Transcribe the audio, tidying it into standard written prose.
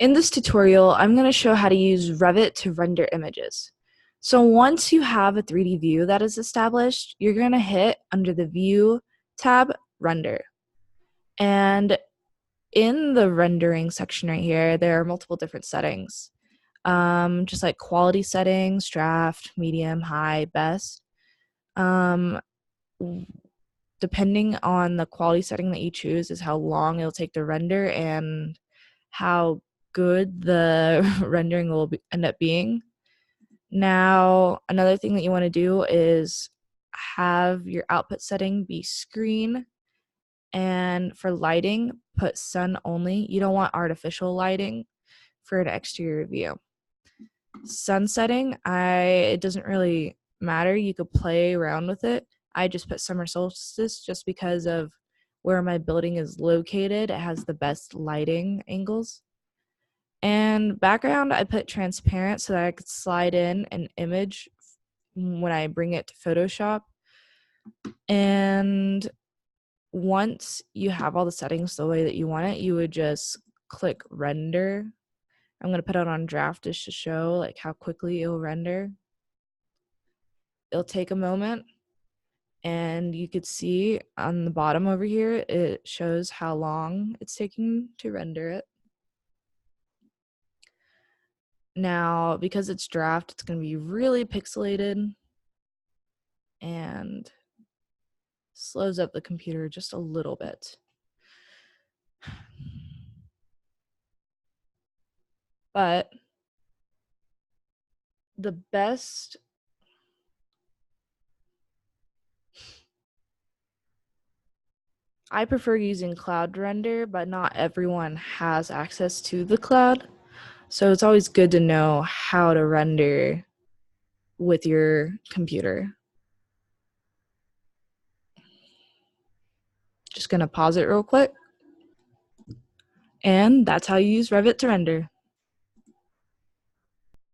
In this tutorial, I'm going to show how to use Revit to render images. So once you have a 3D view that is established, you're going to hit under the View tab, Render. And in the rendering section right here, there are multiple different settings, just like quality settings, draft, medium, high, best. Depending on the quality setting that you choose is how long it'll take to render and how good the rendering will end up being. Now, another thing that you want to do is have your output setting be screen, and for lighting, put sun only. You don't want artificial lighting for an exterior view. Sun setting, it doesn't really matter. You could play around with it. I just put summer solstice just because of where my building is located. It has the best lighting angles. And background, I put transparent so that I could slide in an image when I bring it to Photoshop. And once you have all the settings the way that you want it, you would just click render. I'm going to put it on draft just to show like how quickly it will render. It'll take a moment, and you could see on the bottom over here, it shows how long it's taking to render it. Now, because it's draft, it's going to be really pixelated and slows up the computer just a little bit. But the best I prefer using cloud render, but not everyone has access to the cloud. So it's always good to know how to render with your computer. Just gonna pause it real quick. And that's how you use Revit to render.